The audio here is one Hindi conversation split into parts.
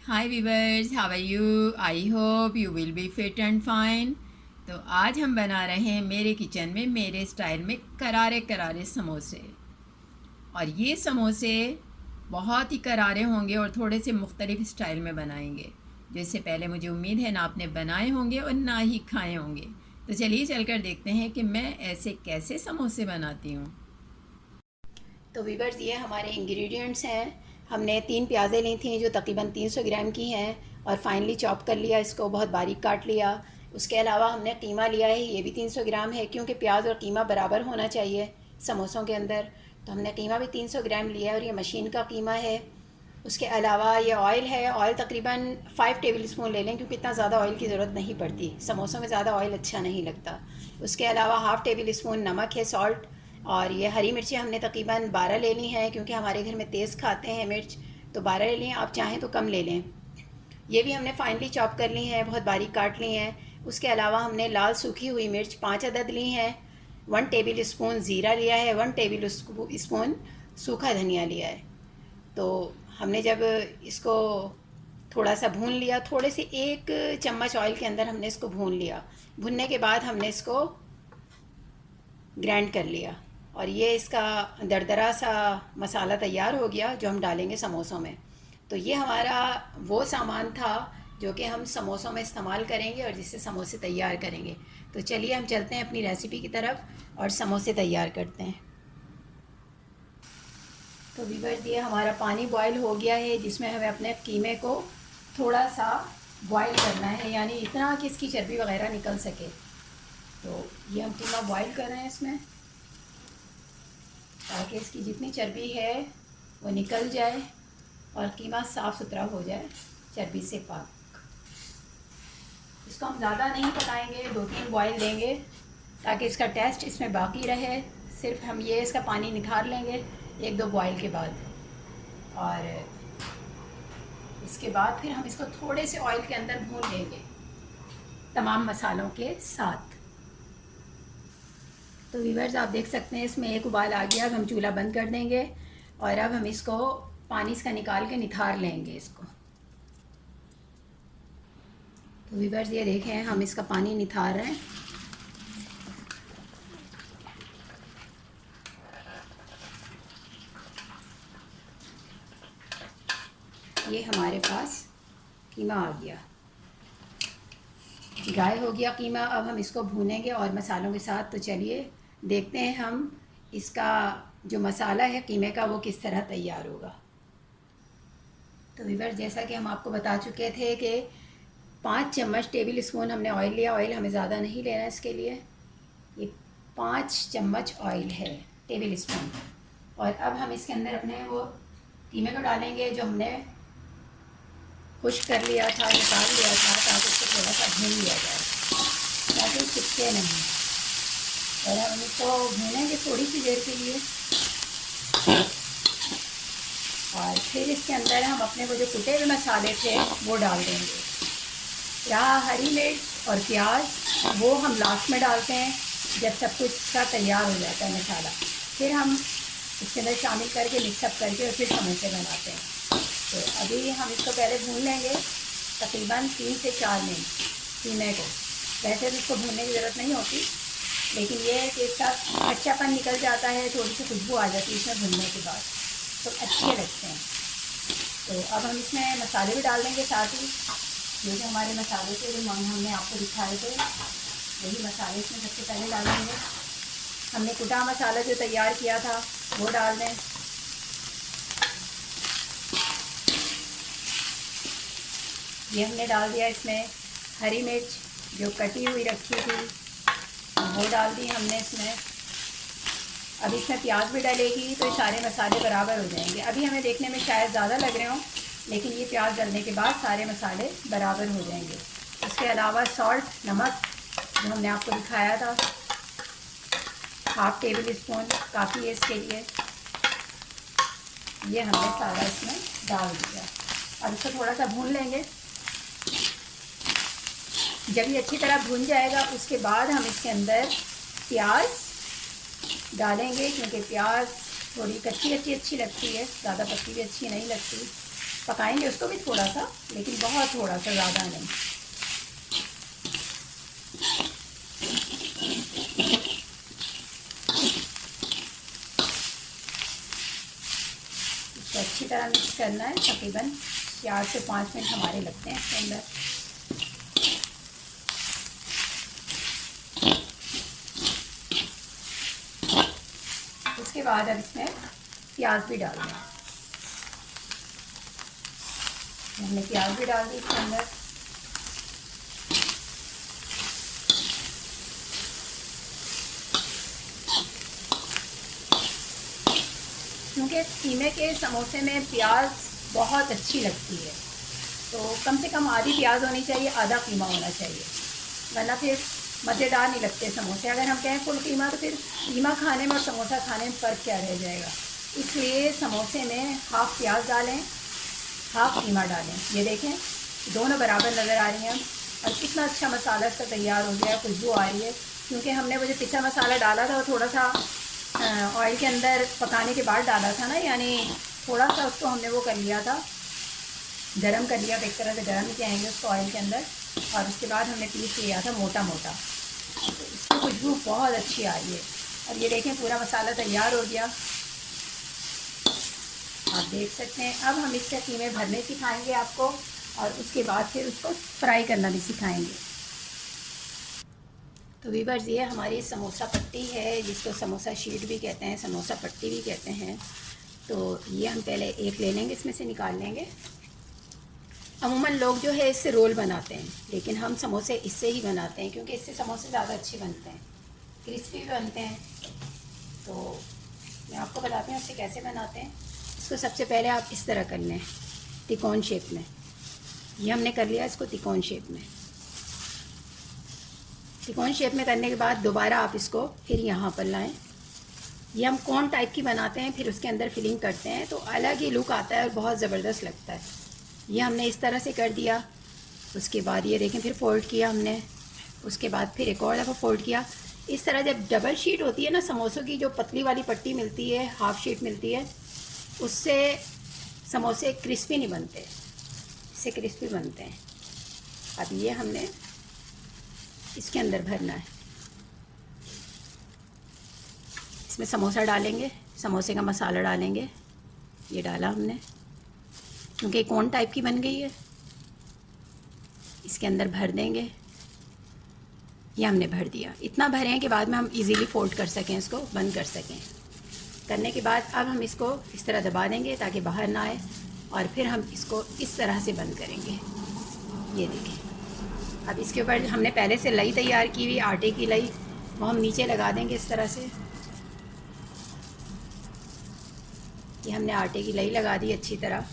Hi viewers, how are you? I hope you will be fit and fine. तो आज हम बना रहे हैं मेरे किचन में मेरे स्टाइल में करारे करारे समोसे। और ये समोसे बहुत ही करारे होंगे और थोड़े से मुख्तलिफ स्टाइल में बनाएंगे, जो इससे पहले मुझे उम्मीद है ना आपने बनाए होंगे और ना ही खाए होंगे। तो चलिए चलकर देखते हैं कि मैं ऐसे कैसे समोसे बनाती हूँ। तो वीवर्स, ये हमारे इंग्रेडिएंट्स हैं। हमने 3 प्याज़ें ली थी जो तकरीबन 300 ग्राम की हैं, और फाइनली चॉप कर लिया, इसको बहुत बारीक काट लिया। उसके अलावा हमने कीमा लिया है, ये भी 300 ग्राम है, क्योंकि प्याज और कीमा बराबर होना चाहिए समोसों के अंदर। तो हमने कीमा भी 300 ग्राम लिया है और ये मशीन का कीमा है। उसके अलावा ये ऑयल है, ऑयल तकरीबन 5 टेबल स्पून ले लें, क्योंकि इतना ज़्यादा ऑयल की ज़रूरत नहीं पड़ती, समोसों में ज़्यादा ऑयल अच्छा नहीं लगता। उसके अलावा हाफ़ टेबल स्पून नमक है, सॉल्ट। और ये हरी मिर्ची हमने तकरीबन 12 ले ली हैं, क्योंकि हमारे घर में तेज़ खाते हैं मिर्च, तो 12 ले ली हैं। आप चाहें तो कम ले लें। ये भी हमने फाइनली चॉप कर ली हैं, बहुत बारीक काट ली हैं। उसके अलावा हमने लाल सूखी हुई मिर्च 5 अदद ली हैं। 1 टेबल स्पून ज़ीरा लिया है, 1 टेबल स्पून सूखा धनिया लिया है। तो हमने जब इसको थोड़ा सा भून लिया, थोड़े से 1 चम्मच ऑयल के अंदर हमने इसको भून लिया। भुनने के बाद हमने इसको ग्राइंड कर लिया, और ये इसका दरदरा सा मसाला तैयार हो गया जो हम डालेंगे समोसों में। तो ये हमारा वो सामान था जो कि हम समोसों में इस्तेमाल करेंगे और जिससे समोसे तैयार करेंगे। तो चलिए हम चलते हैं अपनी रेसिपी की तरफ और समोसे तैयार करते हैं। तो वीवर्स, ये हमारा पानी बॉयल हो गया है, जिसमें हमें अपने कीमे को थोड़ा सा बॉयल करना है, यानी इतना कि इसकी चर्बी वगैरह निकल सके। तो ये हम कीमा बॉयल कर रहे हैं इसमें, ताकि इसकी जितनी चर्बी है वो निकल जाए और कीमा साफ़ सुथरा हो जाए, चर्बी से पाक। इसको हम ज़्यादा नहीं पकाएंगे, 2-3 बॉयल देंगे ताकि इसका टेस्ट इसमें बाकी रहे। सिर्फ हम ये इसका पानी निखार लेंगे 1-2 बॉयल के बाद, और इसके बाद फिर हम इसको थोड़े से ऑयल के अंदर भून लेंगे तमाम मसालों के साथ। तो वीवर्स, आप देख सकते हैं इसमें एक उबाल आ गया। अब हम चूल्हा बंद कर देंगे और अब हम इसको पानी इसका निकाल के निथार लेंगे इसको। तो वीवर्स, ये देखें हम इसका पानी निथार रहे हैं। ये हमारे पास कीमा आ गया, ड्राई हो गया कीमा। अब हम इसको भूनेंगे और मसालों के साथ। तो चलिए देखते हैं हम इसका जो मसाला है कीमे का वो किस तरह तैयार होगा। तो वीवर्स, जैसा कि हम आपको बता चुके थे कि 5 चम्मच टेबल स्पून हमने ऑयल लिया। ऑयल हमें ज़्यादा नहीं लेना इसके लिए। ये 5 चम्मच ऑयल है, टेबल स्पून। और अब हम इसके अंदर अपने वो कीमे को डालेंगे जो हमने खुश्क कर लिया था, निकाल लिया था, ताकि इसको थोड़ा सा भून लिया जाए ताकि चिपके नहीं। और हम इसको भूनेंगे थोड़ी सी देर के लिए, और फिर इसके अंदर हम अपने वो जो कुटे हुए मसाले थे वो डाल देंगे। यहाँ हरी मिर्च और प्याज वो हम लास्ट में डालते हैं, जब सब कुछ का तैयार हो जाता है मसाला। फिर हम इसके अंदर शामिल करके मिक्सअप करके और फिर समोसे बनाते हैं। तो अभी हम इसको पहले भून लेंगे तकरीबन 3 से 4 मिनट कीमे को। वैसे तो इसको भूनने की ज़रूरत नहीं होती, लेकिन ये है कि इसका कच्चापन निकल जाता है, थोड़ी सी खुशबू आ जाती है इसमें भूनने के बाद, तो अच्छे लगते हैं। तो अब हम इसमें मसाले भी डाल देंगे साथ ही। जो जो हमारे मसाले थे जो हमने आपको दिखाए थे, वही मसाले इसमें सबसे पहले डालेंगे। हमने कुटा मसाला जो तैयार किया था वो डाल दें। ये हमने डाल दिया इसमें। हरी मिर्च जो कटी हुई रखी थी वो डाल दी हमने इसमें। अब इसमें प्याज भी डलेगी तो ये सारे मसाले बराबर हो जाएंगे। अभी हमें देखने में शायद ज़्यादा लग रहे हों, लेकिन ये प्याज डलने के बाद सारे मसाले बराबर हो जाएंगे। इसके अलावा सॉल्ट, नमक जो हमने आपको दिखाया था, हाफ़ टेबल स्पून काफ़ी है इसके लिए, ये हमने सारा इसमें डाल दिया। अब इसको थोड़ा सा भून लेंगे। जब ये अच्छी तरह भून जाएगा उसके बाद हम इसके अंदर प्याज डालेंगे, क्योंकि प्याज थोड़ी कच्ची कच्ची अच्छी लगती है, ज़्यादा पक्की भी अच्छी नहीं लगती। पकाएंगे उसको भी थोड़ा सा, लेकिन बहुत थोड़ा सा, ज़्यादा नहीं। इसको अच्छी तरह मिक्स करना है। तकरीबन 4 से 5 मिनट हमारे लगते हैं इसके अंदर। उसके बाद अब इसमें प्याज भी डालना है। हमने प्याज भी डाल दी इसके अंदर। क्योंकि कीमे के समोसे में प्याज बहुत अच्छी लगती है, तो कम से कम आधी प्याज होनी चाहिए, आधा कीमा होना चाहिए, वरना फिर मज़ेदार नहीं लगते समोसे। अगर हम कहें फुल कीमा तो फिर कीमा खाने में और समोसा खाने में फ़र्क क्या रह जाएगा। इसलिए समोसे में हाफ़ प्याज डालें, हाफ़ कीमा डालें। ये देखें दोनों बराबर नज़र आ रही हैं। और कितना अच्छा मसाला इसका तैयार हो गया, खुशबू आ रही है। क्योंकि हमने वो जो पिसा मसाला डाला था वो थोड़ा सा ऑयल के अंदर पकाने के बाद डाला था ना, यानी थोड़ा सा उसको हमने वो कर लिया था, गरम कर लिया था, एक तरह से गरम ही कहेंगे उसको ऑयल के अंदर। और उसके बाद हमने पीस लिया था मोटा मोटा, तो इसकी खुशबू बहुत अच्छी आ रही है। और ये देखें पूरा मसाला तैयार हो गया, आप देख सकते हैं। अब हम इससे कीमे भरने सिखाएंगे आपको, और उसके बाद फिर उसको फ्राई करना भी सिखाएंगे। तो वीवर्स, ये हमारी समोसा पट्टी है, जिसको समोसा शीट भी कहते हैं, समोसा पट्टी भी कहते हैं। तो ये हम पहले एक ले लेंगे, इसमें से निकाल लेंगे। अमूमन लोग जो है इससे रोल बनाते हैं, लेकिन हम समोसे इससे ही बनाते हैं, क्योंकि इससे समोसे ज़्यादा अच्छे बनते हैं, क्रिस्पी भी बनते हैं। तो मैं आपको बताती हूँ इससे कैसे बनाते हैं। इसको सबसे पहले आप इस तरह कर लें, त्रिकोण शेप में। ये हमने कर लिया इसको त्रिकोण शेप में। त्रिकोण शेप में करने के बाद दोबारा आप इसको फिर यहाँ पर लाएं। ये हम कोन टाइप की बनाते हैं, फिर उसके अंदर फिलिंग करते हैं, तो अलग ही लुक आता है और बहुत ज़बरदस्त लगता है। ये हमने इस तरह से कर दिया। उसके बाद ये देखें फिर फोल्ड किया हमने, उसके बाद फिर एक और दफ़ा फोल्ड किया। इस तरह जब डबल शीट होती है ना समोसों की, जो पतली वाली पट्टी मिलती है, हाफ़ शीट मिलती है, उससे समोसे क्रिस्पी नहीं बनते, इससे क्रिस्पी बनते हैं। अब ये हमने इसके अंदर भरना है। इसमें समोसा डालेंगे, समोसे का मसाला डालेंगे। ये डाला हमने, क्योंकि कोन टाइप की बन गई है। इसके अंदर भर देंगे। ये हमने भर दिया। इतना भरें कि बाद में हम इजीली फोल्ड कर सकें, इसको बंद कर सकें। करने के बाद अब हम इसको इस तरह दबा देंगे ताकि बाहर ना आए, और फिर हम इसको इस तरह से बंद करेंगे। ये देखें। अब इसके ऊपर हमने पहले से लई तैयार की हुई, आटे की लई, वो हम नीचे लगा देंगे इस तरह से। ये हमने आटे की लई लगा दी अच्छी तरह,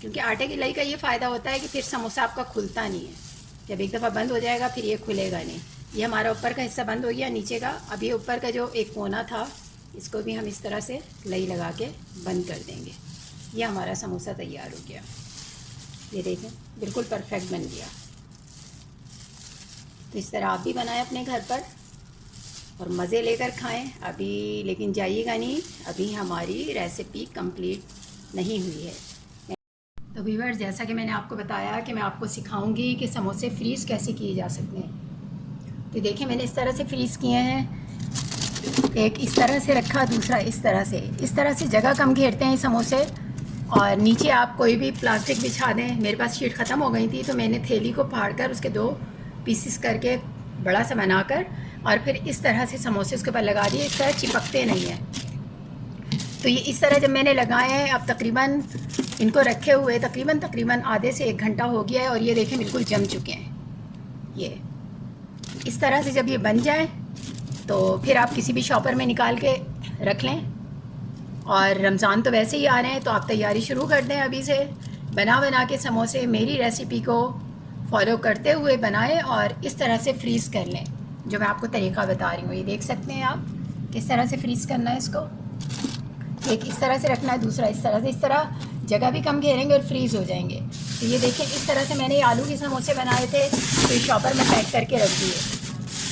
क्योंकि आटे की लई का ये फ़ायदा होता है कि फिर समोसा आपका खुलता नहीं है। जब एक दफ़ा बंद हो जाएगा फिर ये खुलेगा नहीं। ये हमारा ऊपर का हिस्सा बंद हो गया, नीचे का। अब ये ऊपर का जो एक कोना था, इसको भी हम इस तरह से लई लगा के बंद कर देंगे। ये हमारा समोसा तैयार हो गया। ये देखें बिल्कुल परफेक्ट बन गया। तो इस तरह आप भी बनाएं अपने घर पर और मज़े लेकर खाएं। अभी लेकिन जाइएगा नहीं, अभी हमारी रेसिपी कंप्लीट नहीं हुई है। तो व्यूअर्स, जैसा कि मैंने आपको बताया कि मैं आपको सिखाऊंगी कि समोसे फ्रीज़ कैसे किए जा सकते हैं। तो देखिए मैंने इस तरह से फ्रीज़ किए हैं। एक इस तरह से रखा, दूसरा इस तरह से। इस तरह से जगह कम घेरते हैं समोसे। और नीचे आप कोई भी प्लास्टिक बिछा दें। मेरे पास शीट ख़त्म हो गई थी, तो मैंने थैली को फाड़ कर उसके 2 पीसेस करके बड़ा सा बनाकर और फिर इस तरह से समोसे उसके ऊपर लगा दिए। इस तरह चिपकते नहीं हैं। तो ये इस तरह जब मैंने लगाए हैं, अब तकरीबन इनको रखे हुए तकरीबन आधे से 1 घंटा हो गया है, और ये देखें बिल्कुल जम चुके हैं। ये इस तरह से जब ये बन जाए तो फिर आप किसी भी शॉपर में निकाल के रख लें। और रमज़ान तो वैसे ही आ रहे हैं, तो आप तैयारी शुरू कर दें अभी से। बना के समोसे मेरी रेसिपी को फॉलो करते हुए बनाएं और इस तरह से फ्रीज़ कर लें, जो मैं आपको तरीका बता रही हूँ। ये देख सकते हैं आप किस तरह से फ्रीज़ करना है इसको। एक इस तरह से रखना है, दूसरा इस तरह से। इस तरह जगह भी कम घेरेंगे और फ्रीज़ हो जाएंगे। तो ये देखें इस तरह से मैंने आलू के समोसे बनाए थे, तो ये शॉपर में पैक करके रख दिए।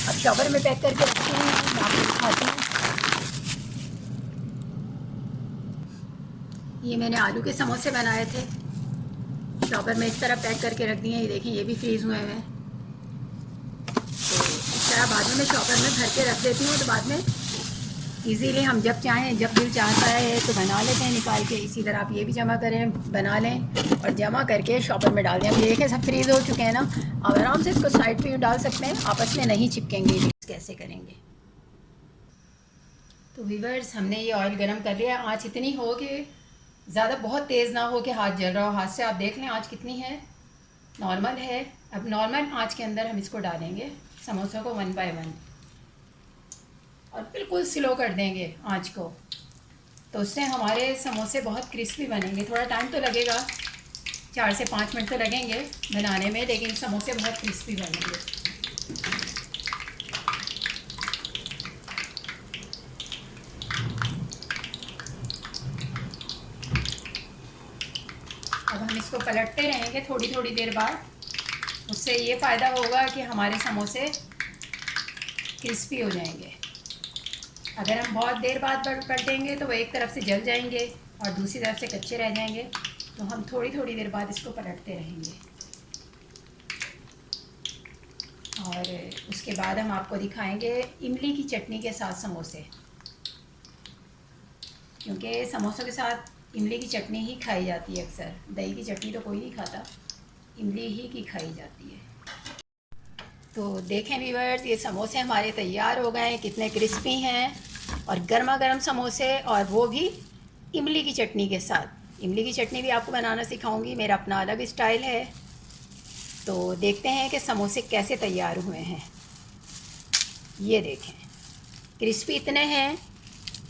अब शॉपर में पैक करके रखते हैं, मैं आपको दिखाती हूँ। ये मैंने आलू के समोसे बनाए थे, चॉपर में इस तरह पैक करके रख दिए। ये देखें, ये भी फ्रीज़ हुए हैं। तो इस तरह बाद में मैं चॉपर में भर के रख देती हूँ, तो बाद में इजीली हम जब चाहें, जब दिल चाहता है तो बना लेते हैं निकाल के। इसी तरह आप ये भी जमा करें, बना लें और जमा करके शॉपर में डाल दें। अब ये देखें सब फ्रीज़ हो चुके हैं ना, अब आराम से इसको साइड पे डाल सकते हैं, आपस में नहीं चिपकेंगे। कैसे करेंगे? तो व्यूअर्स, हमने ये ऑयल गरम कर लिया। आँच इतनी हो कि ज़्यादा बहुत तेज़ ना हो कि हाथ जल रहा हो। हाथ से आप देख लें आँच कितनी है, नॉर्मल है। अब नॉर्मल आँच के अंदर हम इसको डालेंगे समोसों को 1 बाय 1 और बिल्कुल स्लो कर देंगे आँच को। तो उससे हमारे समोसे बहुत क्रिस्पी बनेंगे। थोड़ा टाइम तो लगेगा, 4 से 5 मिनट तो लगेंगे बनाने में, लेकिन समोसे बहुत क्रिस्पी बनेंगे। अब हम इसको पलटते रहेंगे थोड़ी थोड़ी देर बाद। उससे ये फ़ायदा होगा कि हमारे समोसे क्रिस्पी हो जाएंगे। अगर हम बहुत देर बाद पलटेंगे तो वो एक तरफ से जल जाएंगे और दूसरी तरफ से कच्चे रह जाएंगे। तो हम थोड़ी थोड़ी देर बाद इसको पलटते रहेंगे। और उसके बाद हम आपको दिखाएंगे इमली की चटनी के साथ समोसे, क्योंकि समोसों के साथ इमली की चटनी ही खाई जाती है अक्सर। दही की चटनी तो कोई नहीं खाता, इमली ही की खाई जाती है। तो देखें व्यूअर्स, ये समोसे हमारे तैयार हो गए हैं, कितने क्रिस्पी हैं और गर्मा गर्म समोसे, और वो भी इमली की चटनी के साथ। इमली की चटनी भी आपको बनाना सिखाऊंगी, मेरा अपना अलग स्टाइल है। तो देखते हैं कि समोसे कैसे तैयार हुए हैं। ये देखें, क्रिस्पी इतने हैं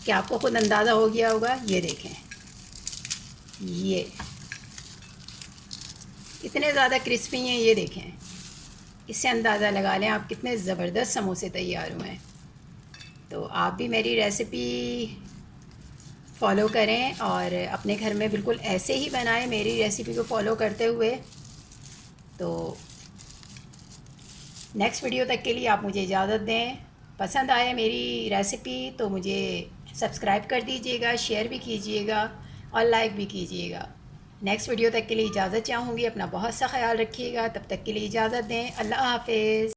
कि आपको खुद अंदाज़ा हो गया होगा। ये देखें, ये इतने ज़्यादा क्रिस्पी हैं। ये देखें, इससे अंदाज़ा लगा लें आप कितने ज़बरदस्त समोसे तैयार हुए हैं। तो आप भी मेरी रेसिपी फॉलो करें और अपने घर में बिल्कुल ऐसे ही बनाएं, मेरी रेसिपी को फॉलो करते हुए। तो नेक्स्ट वीडियो तक के लिए आप मुझे इजाज़त दें। पसंद आए मेरी रेसिपी तो मुझे सब्सक्राइब कर दीजिएगा, शेयर भी कीजिएगा और लाइक भी कीजिएगा। नेक्स्ट वीडियो तक के लिए इजाज़त चाहूँगी। अपना बहुत सा ख्याल रखिएगा। तब तक के लिए इजाज़त दें। अल्लाह हाफ़िज़।